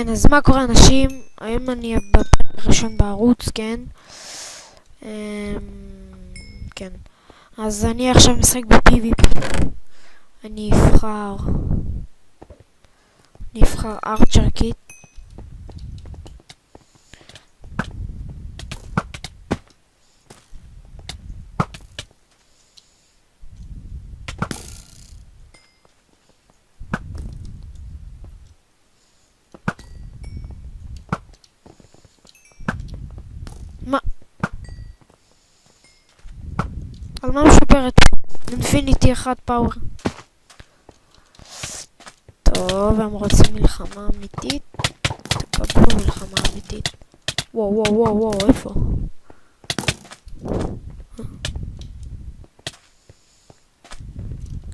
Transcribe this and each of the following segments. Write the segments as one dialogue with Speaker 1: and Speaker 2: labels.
Speaker 1: כן, אז מה קורה אנשים? היום אני בפרק ראשון בערוץ, כן? כן. אז אני עכשיו משחק ב-PvP. אני אבחר ארצ'ר קיט. מה? על מה משפרת? אינפיניטי 1 פאוור. טוב, הם רוצים מלחמה אמיתית. תקבלו מלחמה אמיתית. וואו וואו וואו וואו, איפה?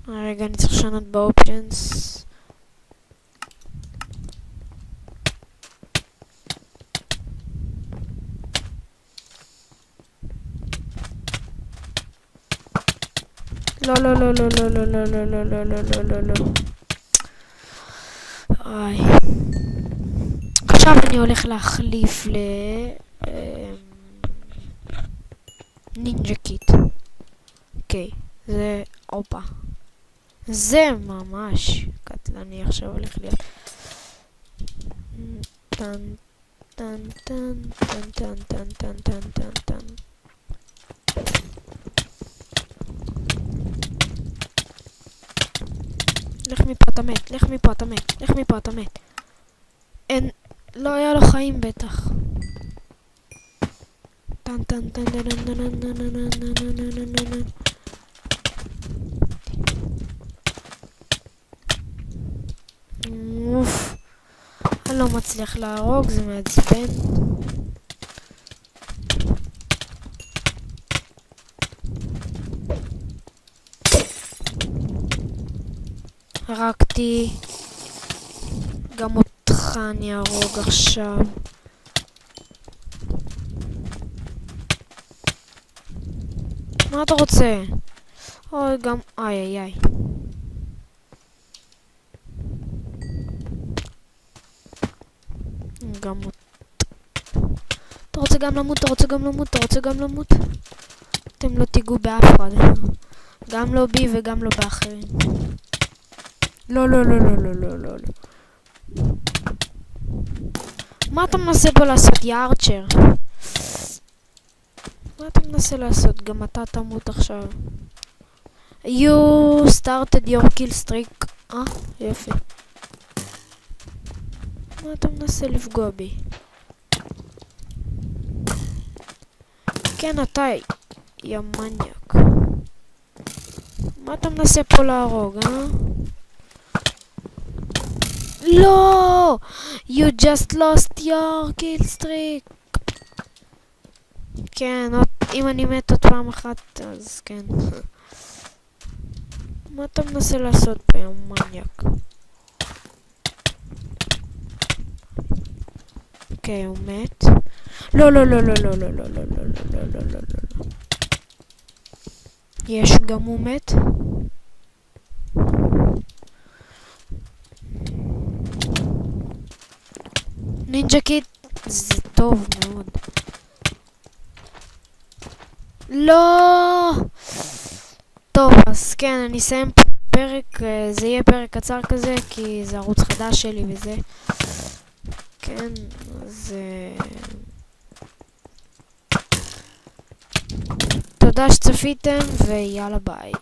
Speaker 1: רגע, אני צריך לשנות באופשנס. לא לא לא לא לא לא לא לא לא לא לא לא לא. איי. עכשיו אני הולך להחליף נינג'ה קיט. אוקיי, זה אופה. זה ממש קטלני עכשיו הולך להיות. טן טן טן טן טן טן טן טן טן טן. לך מפה אתה מת, לך מפה אתה מת, לך מפה אתה מת. אין, לא היה לו חיים בטח. טן טן טן טן טן טן טן טן טן. אוף, אני לא מצליח להרוג, זה מעצבן. הרגתי, גם אותך אני ארוג עכשיו. מה אתה רוצה? אוי, גם איי איי איי. גם אתה רוצה גם למות, אתה רוצה גם למות, אתה רוצה גם למות. אתם לא תיגעו באף אחד. גם לא בי וגם לא באחרים. לא לא לא לא לא לא לא לא. מה אתה מנסה פה לעשות, יא ארצ'ר? מה אתה מנסה לעשות? גם אתה תמות עכשיו. You started your kill streak. יופי. מה אתה מנסה לפגוע בי? כן, אתה יא מניאק. מה אתה מנסה פה להרוג, לא! You just lost your kill streak. כן, אם אני מת עוד פעם אחת, אז כן. מה אתה מנסה לעשות פה, יא מניאק? אוקיי, הוא מת. לא, לא, לא, לא, לא, לא, לא, לא, לא, לא, לא, לא, לא. יש, גם הוא מת. נינג'ה קיט, זה טוב מאוד. לא! טוב, אז כן, אני אסיים פרק, זה יהיה פרק קצר כזה, כי זה ערוץ חדש שלי וזה. כן, אז תודה שצפיתם, ויאללה ביי.